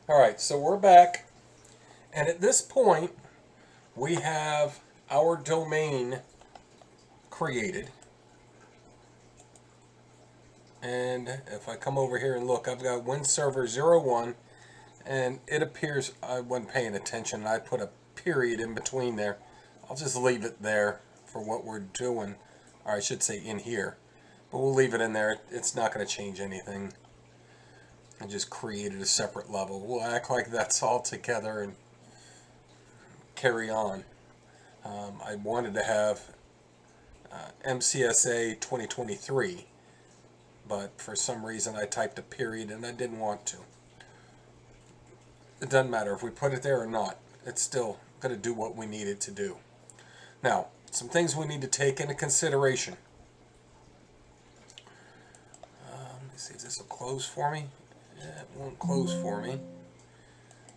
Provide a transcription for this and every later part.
Alright, so we're back, and at this point we have our domain created. And if I come over here and look, I've got WinServer01, and it appears I wasn't paying attention. I put a period in between there. I'll just leave it there for what we're doing, or I should say in here. But we'll leave it in there. It's not going to change anything. I just created a separate level. We'll act like that's all together and carry on. I wanted to have MCSA 2023, but for some reason I typed a period and I didn't want to. It doesn't matter if we put it there or not. It's still going to do what we need it to do. Now, some things we need to take into consideration. Let me see if this will close for me. Yeah, it won't close for me.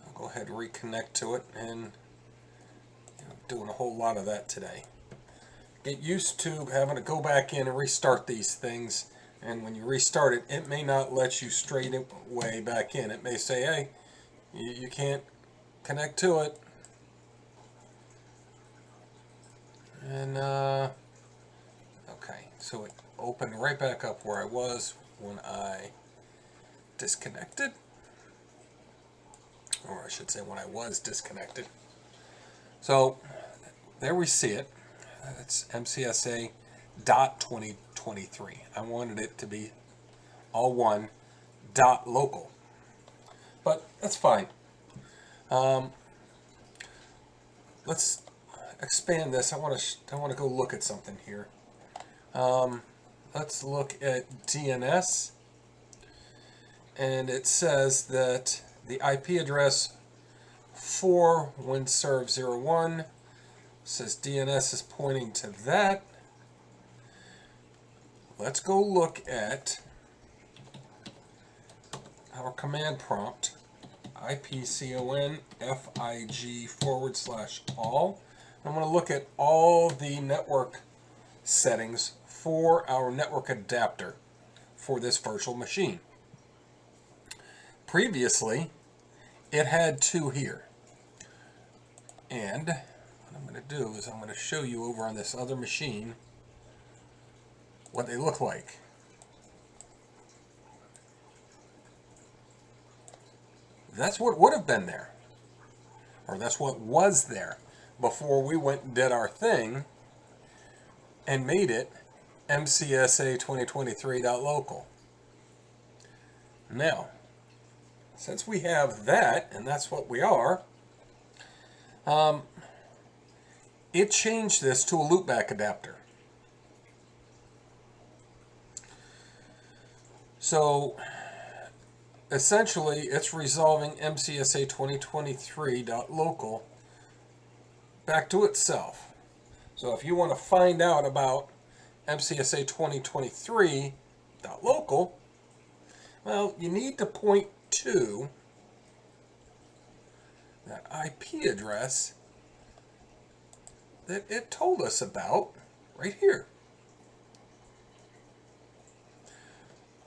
I'll go ahead and reconnect to it, and doing a whole lot of that today. Get used to having to go back in and restart these things, and when you restart it, it may not let you straight away back in. It may say, hey, you can't connect to it. And okay, so it opened right back up where I was when I disconnected, or I should say when I was disconnected. So there we see it. It's MCSA.2023. I wanted it to be all one .local, but that's fine. Let's expand this. I want to go look at something here. Let's look at DNS, and it says that the IP address for WinServe01 says DNS is pointing to that. Let's go look at our command prompt, ipconfig/all. I'm going to look at all the network settings for our network adapter for this virtual machine. Previously, it had two here. And what I'm going to do is I'm going to show you over on this other machine what they look like. That's what would have been there, or that's what was there before we went and did our thing and made it MCSA 2023.local. Now, since we have that, and that's what we are, it changed this to a loopback adapter. So essentially, it's resolving MCSA 2023.local back to itself. So if you want to find out about MCSA 2023.local, well, you need to point to that IP address that it told us about right here.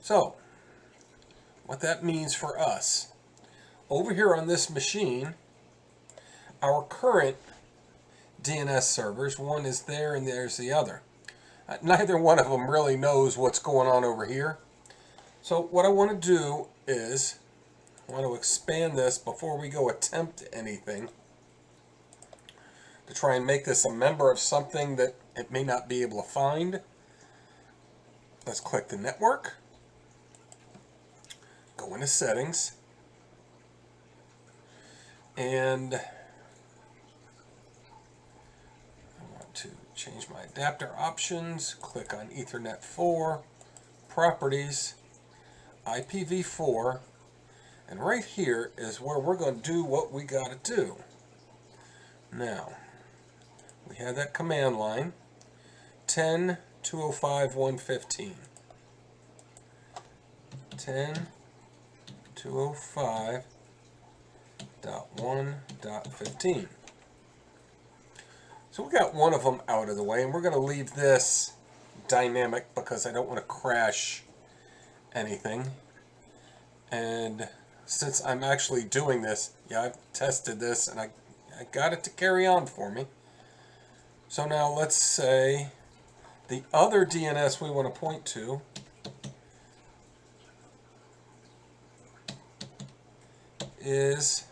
So, what that means for us, over here on this machine, our current DNS servers, one is there and there's the other. Neither one of them really knows what's going on over here. So what I want to do is, I want to expand this before we go attempt anything, to try and make this a member of something that it may not be able to find. Let's click the network. Go into settings, and I want to change my adapter options, click on Ethernet 4, properties, IPv4, and right here is where we're going to do what we got to do. Now, we have that command line, 10.205.115. 10.205.1.15. So we got one of them out of the way, and we're going to leave this dynamic because I don't want to crash anything. And since I'm actually doing this, yeah, I've tested this and I got it to carry on for me. So now let's say the other DNS we want to point to is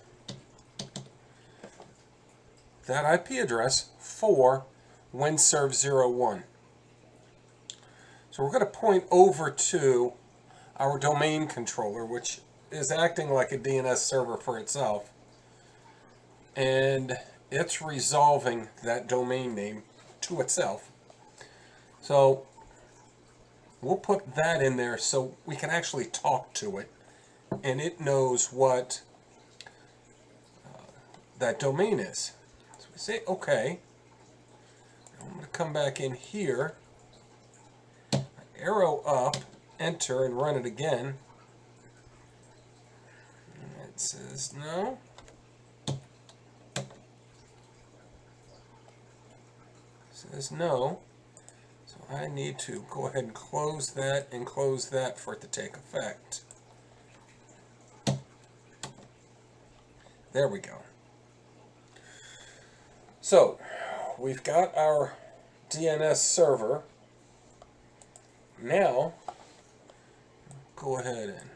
that IP address for WinServe01. So we're going to point over to our domain controller, which is acting like a DNS server for itself. And it's resolving that domain name to itself. So we'll put that in there so we can actually talk to it. And it knows what that domain is. So we say OK. I'm going to come back in here, arrow up, enter, and run it again. And it says no. It says no. So I need to go ahead and close that for it to take effect. There we go. So we've got our DNS server. Now, go ahead and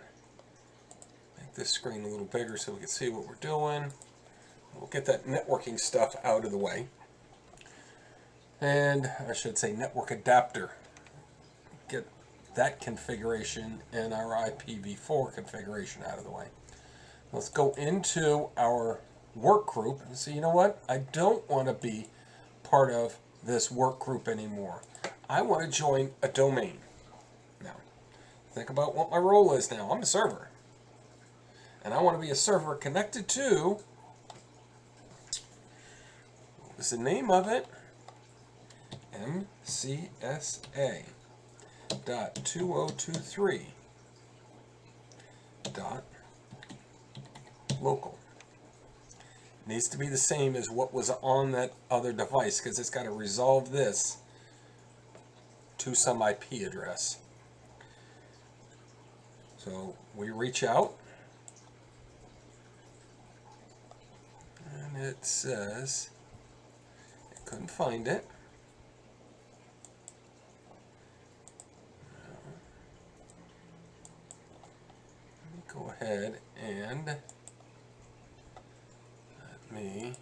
make this screen a little bigger so we can see what we're doing. We'll get that networking stuff out of the way. And I should say network adapter. Get that configuration and our IPv4 configuration out of the way. Let's go into our work group and say, you know what? I don't want to be part of this work group anymore. I want to join a domain. Now, think about what my role is now. I'm a server. And I want to be a server connected to, what was the name of it? MCSA.2023.local. Needs to be the same as what was on that other device because it's got to resolve this to some IP address. So we reach out and it says it couldn't find it. Let me go ahead and let me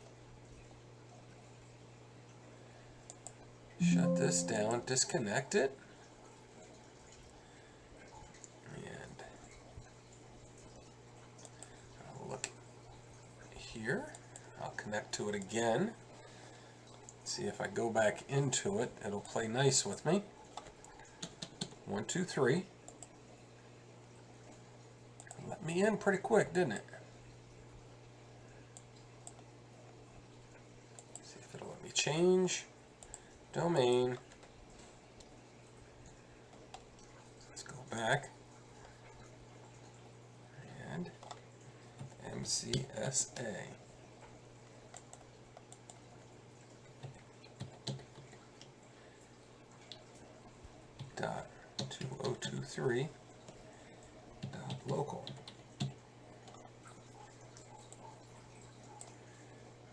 shut this down, disconnect it, and I'll look here. I'll connect to it again. See if I go back into it, it'll play nice with me. 1, 2, 3. Let me in pretty quick, didn't it? See if it'll let me change domain. Let's go back. And MCSA. Dot 2023 dot local.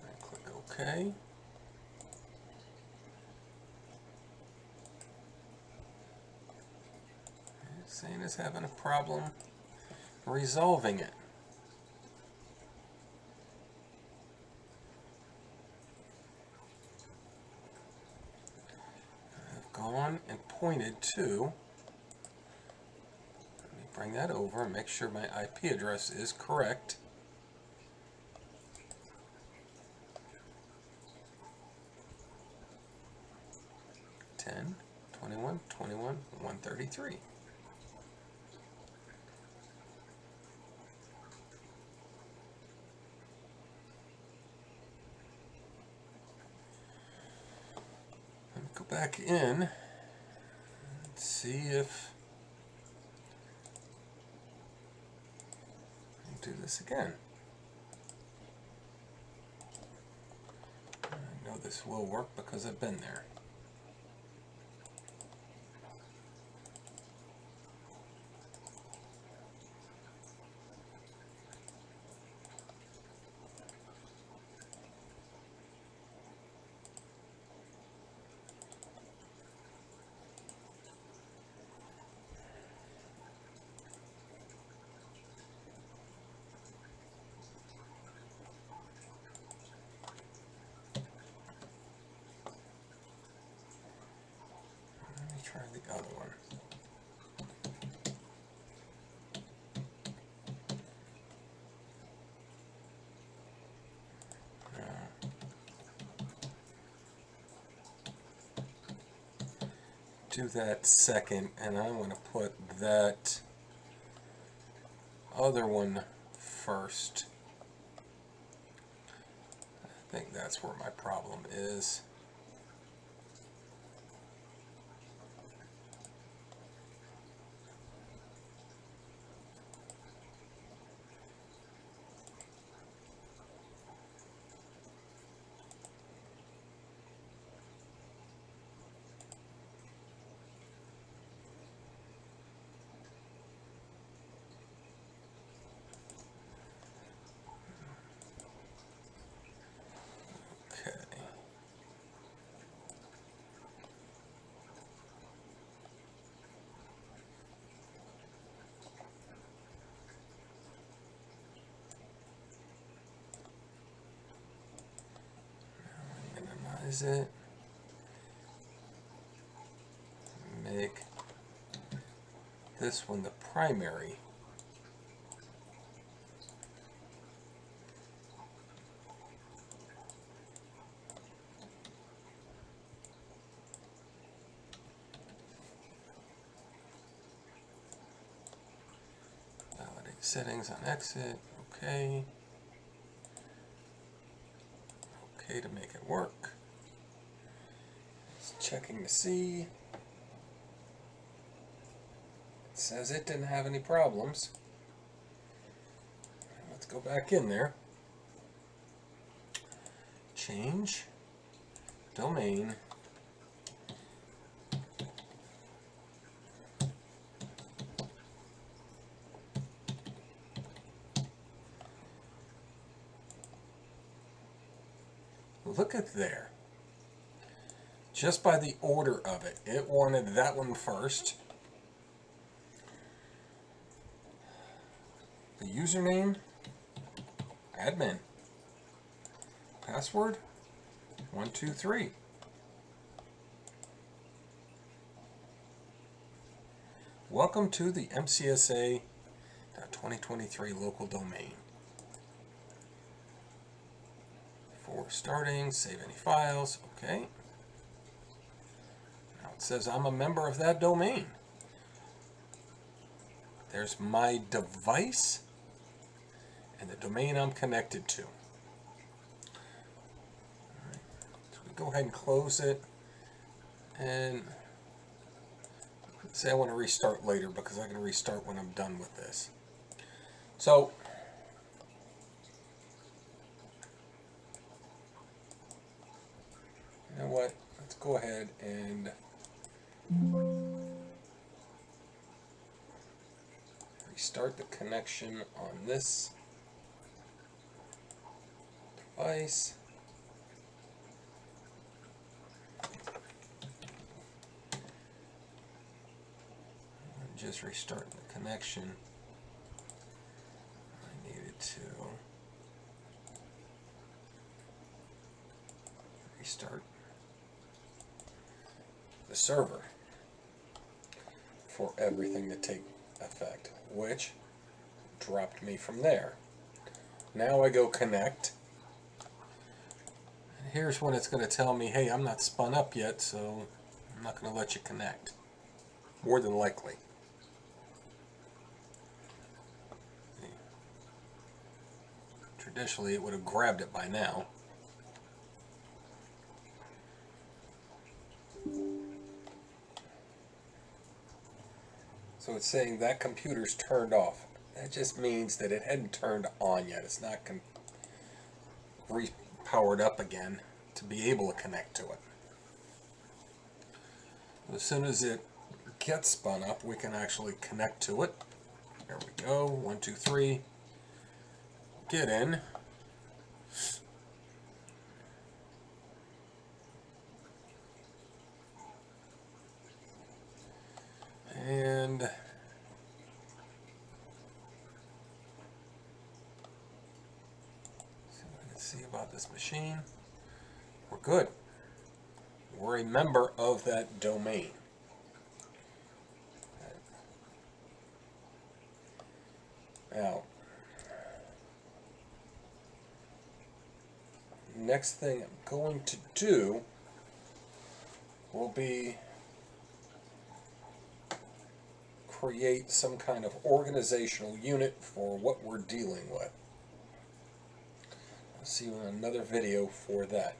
And click OK. It's saying it's having a problem resolving it. I've gone and pointed to, let me bring that over and make sure my IP address is correct. 10.21.21.133. Let me go back in and see if I can do this again. I know this will work because I've been there. do that second, and I want to put that other one first. I think that's where my problem is. Minimize it. Make this one the primary. Validate settings on exit. Okay. Okay to make it work. Just checking to see. It says it didn't have any problems. Let's go back in there. Change domain. Look at there. Just by the order of it, it wanted that one first. The username, admin. Password, 123. Welcome to the MCSA 2023 local domain. Before starting, save any files. Okay. Now it says I'm a member of that domain. There's my device and the domain I'm connected to. All right. So we go ahead and close it, and say I want to restart later because I can restart when I'm done with this. So you know what? Let's go ahead and restart the connection on this device. Just restart the connection. I needed to restart the server for everything to take effect, which dropped me from there. Now I go connect. And here's when it's going to tell me, hey, I'm not spun up yet, so I'm not going to let you connect. More than likely. Traditionally, it would have grabbed it by now. So it's saying that computer's turned off. That just means that it hadn't turned on yet. It's not re-powered up again to be able to connect to it. As soon as it gets spun up, we can actually connect to it. There we go. 1, 2, 3. Get in. And see about this machine. We're good. We're a member of that domain. Now, next thing I'm going to do will be create some kind of organizational unit for what we're dealing with. I'll see you in another video for that.